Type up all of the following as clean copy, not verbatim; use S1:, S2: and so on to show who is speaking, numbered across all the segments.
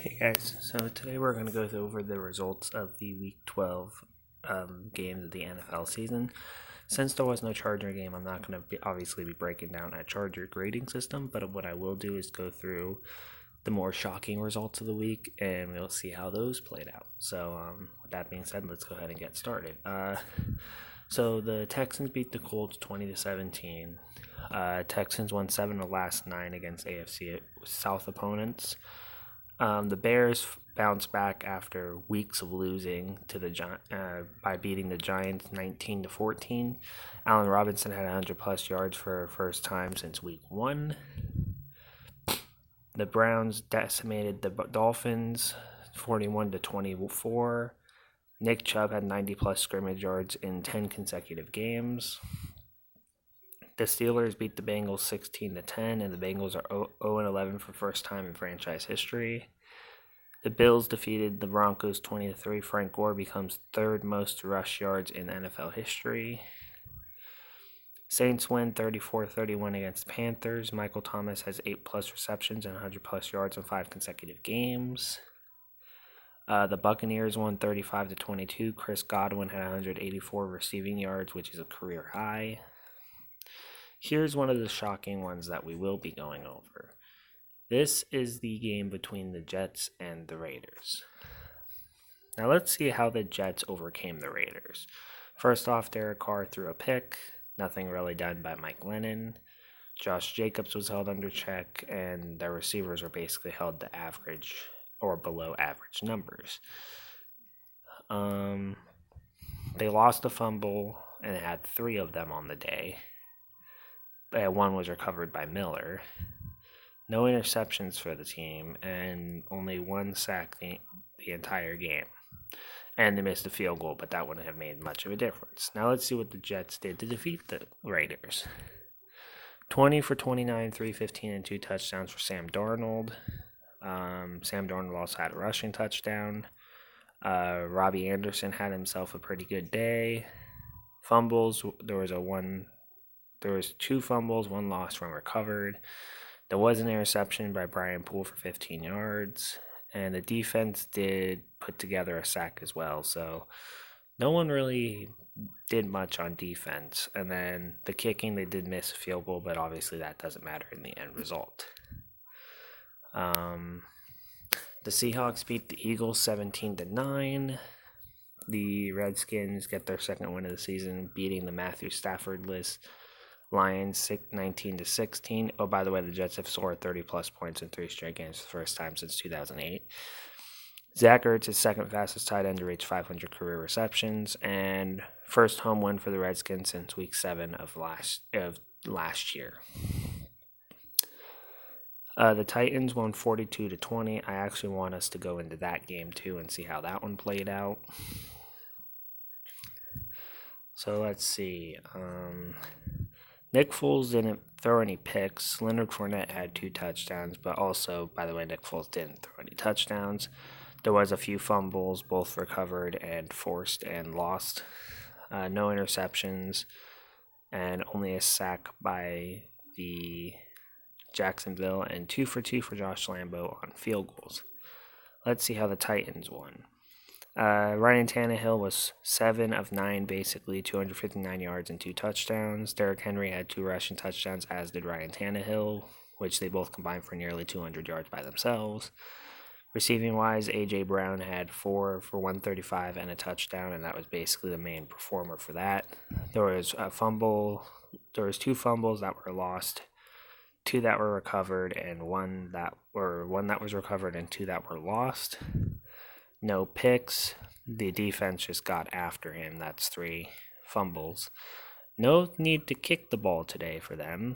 S1: Hey guys, so today we're going to go over the results of the Week 12 games of the NFL season. Since there was no Charger game, I'm not going to obviously be breaking down a Charger grading system, but what I will do is go through the more shocking results of the week, and we'll see how those played out. So, with that being said, let's go ahead and get started. So the Texans beat the Colts 20-17. Texans won 7 of the last 9 against AFC South opponents. The Bears bounced back after weeks of losing to the by beating the Giants 19-14. Allen Robinson had 100+ yards for the first time since week 1. The Browns decimated the Dolphins 41-24. Nick Chubb had 90+ scrimmage yards in 10 consecutive games. The Steelers beat the Bengals 16-10, and the Bengals are 0-11 for first time in franchise history. The Bills defeated the Broncos 20-3. Frank Gore becomes third most rush yards in NFL history. Saints win 34-31 against Panthers. Michael Thomas has 8+ receptions and 100+ yards in 5 consecutive games. The Buccaneers won 35-22. Chris Godwin had 184 receiving yards, which is a career high. Here's one of the shocking ones that we will be going over. This is the game between the Jets and the Raiders. Now let's see how the Jets overcame the Raiders. First off, Derek Carr threw a pick. Nothing really done by Mike Lennon. Josh Jacobs was held under check, and their receivers were basically held to average or below average numbers. They lost a fumble and had 3 of them on the day. One was recovered by Miller. No interceptions for the team, and only 1 sack the entire game. And they missed a field goal, but that wouldn't have made much of a difference. Now let's see what the Jets did to defeat the Raiders. 20 for 29, 315, and 2 touchdowns for Sam Darnold. Sam Darnold also had a rushing touchdown. Robbie Anderson had himself a pretty good day. Fumbles, there was 2 fumbles, 1 lost, 1 recovered. There was an interception by Brian Poole for 15 yards, and the defense did put together a sack as well, so no one really did much on defense. And then the kicking, they did miss a field goal, but obviously that doesn't matter in the end result. The Seahawks beat the Eagles 17-9. The Redskins get their second win of the season, beating the Matthew Stafford-less Lions 19-16. Oh, by the way, the Jets have scored 30+ points in 3 straight games for the first time since 2008. Zach Ertz is second fastest tight end to reach 500 career receptions, and first home win for the Redskins since Week 7 of last year. The Titans won 42-20. I actually want us to go into that game too and see how that one played out. So let's see. Nick Foles didn't throw any picks. Leonard Fournette had 2 touchdowns, but also, by the way, Nick Foles didn't throw any touchdowns. There was a few fumbles, both recovered and forced and lost. No interceptions, and only a sack by the Jacksonville, and 2 for 2 for Josh Lambo on field goals. Let's see how the Titans won. Ryan Tannehill was 7 of 9, basically 259 yards and 2 touchdowns. Derrick Henry had 2 rushing touchdowns, as did Ryan Tannehill, which they both combined for nearly 200 yards by themselves. Receiving-wise, A.J. Brown had 4 for 135 and a touchdown, and that was basically the main performer for that. There was a fumble. There was 2 fumbles that were lost, 2 that were recovered, and one that was recovered and 2 that were lost. No picks. The defense just got after him. That's 3 fumbles. No need to kick the ball today for them.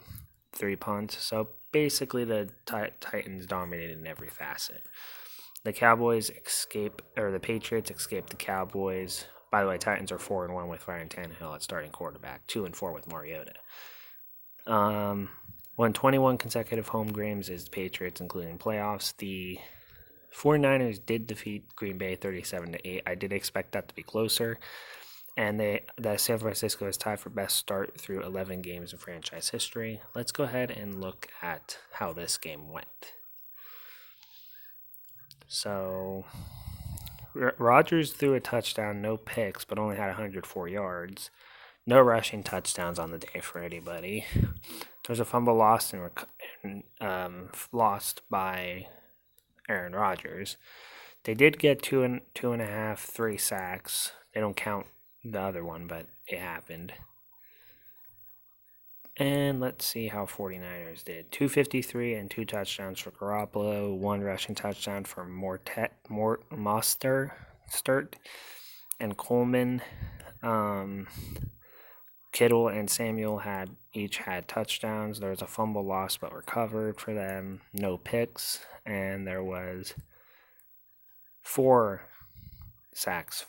S1: 3 punts. So basically the Titans dominated in every facet. The Patriots escaped the Cowboys. By the way, Titans are 4-1 with Ryan Tannehill at starting quarterback, 2-4 with Mariota. Won 21 consecutive home games is the Patriots, including playoffs. The 49ers did defeat Green Bay 37-8. I did expect that to be closer. And the San Francisco is tied for best start through 11 games in franchise history. Let's go ahead and look at how this game went. So Rodgers threw a touchdown, no picks, but only had 104 yards. No rushing touchdowns on the day for anybody. There was a fumble lost lost by Aaron Rodgers. They did get two and a half, 3 sacks. They don't count the other one, but it happened. And let's see how 49ers did. 253 and 2 touchdowns for Garoppolo, 1 rushing touchdown for Mostert and Coleman. Kittle and Samuel each had touchdowns. There was a fumble lost but recovered for them. No picks. And there was 4 sacks,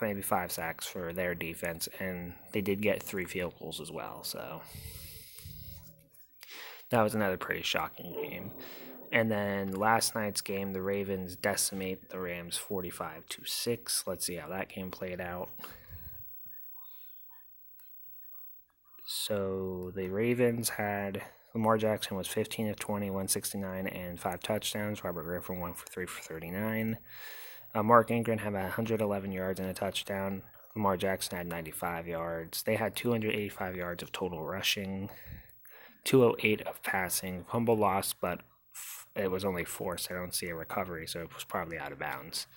S1: maybe 5 sacks for their defense. And they did get 3 field goals as well. So that was another pretty shocking game. And then last night's game, the Ravens decimate the Rams 45-6. Let's see how that game played out. So the Ravens had Lamar Jackson was 15 of 20, 169, and 5 touchdowns. Robert Griffin 1 for 3 for 39. Mark Ingram had 111 yards and a touchdown. Lamar Jackson had 95 yards. They had 285 yards of total rushing, 208 of passing. Fumble lost, but it was only forced. I don't see a recovery, so it was probably out of bounds.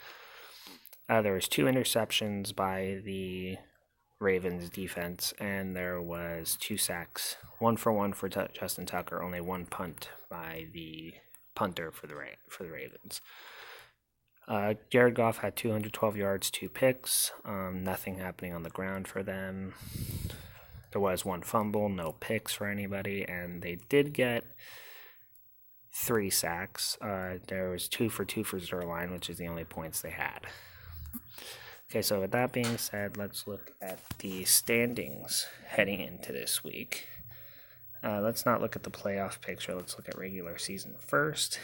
S1: There was 2 interceptions by the Ravens defense, and there was 2 sacks, 1 for Justin Tucker, only 1 punt by the punter for the Ravens. Jared Goff had 212 yards, 2 picks, nothing happening on the ground for them. There was 1 fumble, no picks for anybody, and they did get 3 sacks. There was 2 for Zerline, which is the only points they had. Okay, so with that being said, let's look at the standings heading into this week. Let's not look at the playoff picture. Let's look at regular season first.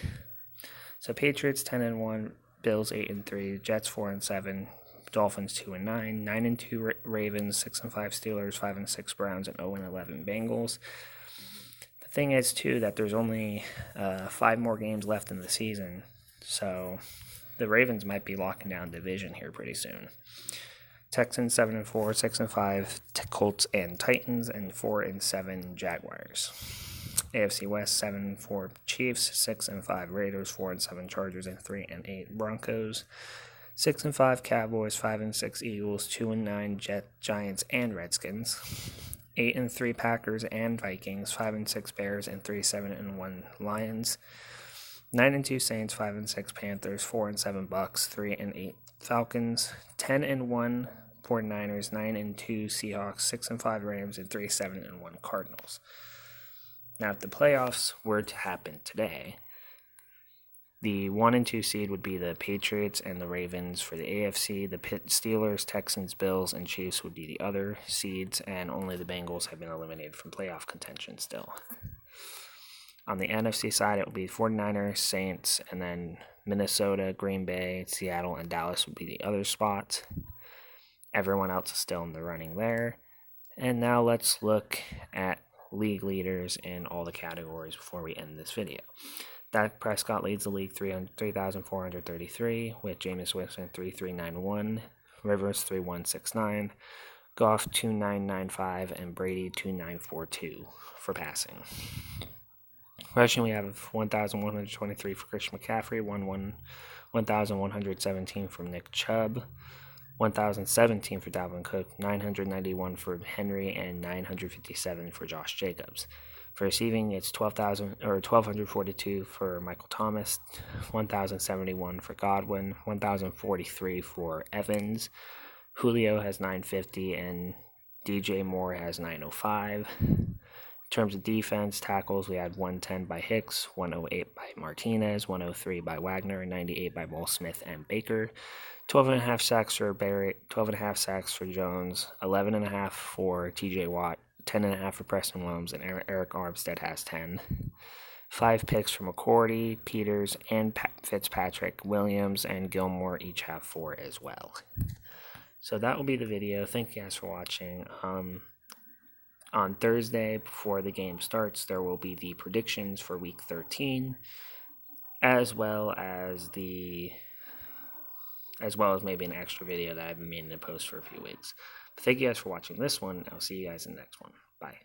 S1: So Patriots 10-1, Bills 8-3, Jets 4-7, Dolphins 2-9, 9-2 Ravens, 6-5 Steelers, 5-6 Browns, and 0-11 Bengals. The thing is too that there's only 5 more games left in the season, so the Ravens might be locking down division here pretty soon. Texans 7-4, 6-5 Colts and Titans, and 4-7 Jaguars. AFC West 7-4 Chiefs, 6-5 Raiders, 4-7 Chargers, and 3-8 Broncos. 6-5 Cowboys, 5-6 Eagles, 2-9 Giants and Redskins. 8-3 Packers and Vikings, 5-6 Bears, and 3-7-1 Lions. 9-2 Saints, 5-6 Panthers, 4-7 Bucks, 3-8 Falcons, 10-1 49ers, 9-2 Seahawks, 6-5 Rams, and 3-7-1 Cardinals. Now, if the playoffs were to happen today, the 1 and 2 seed would be the Patriots and the Ravens for the AFC. The Steelers, Texans, Bills, and Chiefs would be the other seeds, and only the Bengals have been eliminated from playoff contention still. On the NFC side, it will be 49ers, Saints, and then Minnesota, Green Bay, Seattle, and Dallas would be the other spots. Everyone else is still in the running there. And now let's look at league leaders in all the categories before we end this video. Dak Prescott leads the league 3,433, with Jameis Winston 3,391, Rivers 3,169, Goff 2,995, and Brady 2,942 for passing. Rushing, we have 1,123 for Christian McCaffrey, 1,117 from Nick Chubb, 1,017 for Dalvin Cook, 991 for Henry, and 957 for Josh Jacobs. For receiving, it's 1,242 for Michael Thomas, 1,071 for Godwin, 1,043 for Evans. Julio has 950, and DJ Moore has 905. In terms of defense, tackles, we had 110 by Hicks, 108 by Martinez, 103 by Wagner, 98 by Will Smith and Baker, 12.5 sacks for Barrett, 12.5 sacks for Jones, 11.5 for TJ Watt, 10.5 for Preston Williams, and Eric Armstead has 10. 5 picks for McCourty, Peters, and Fitzpatrick. Williams and Gilmore each have 4 as well. So that will be the video. Thank you guys for watching. On Thursday, before the game starts, there will be the predictions for Week 13. as well as maybe an extra video that I've been meaning to post for a few weeks. But thank you guys for watching this one. I'll see you guys in the next one. Bye.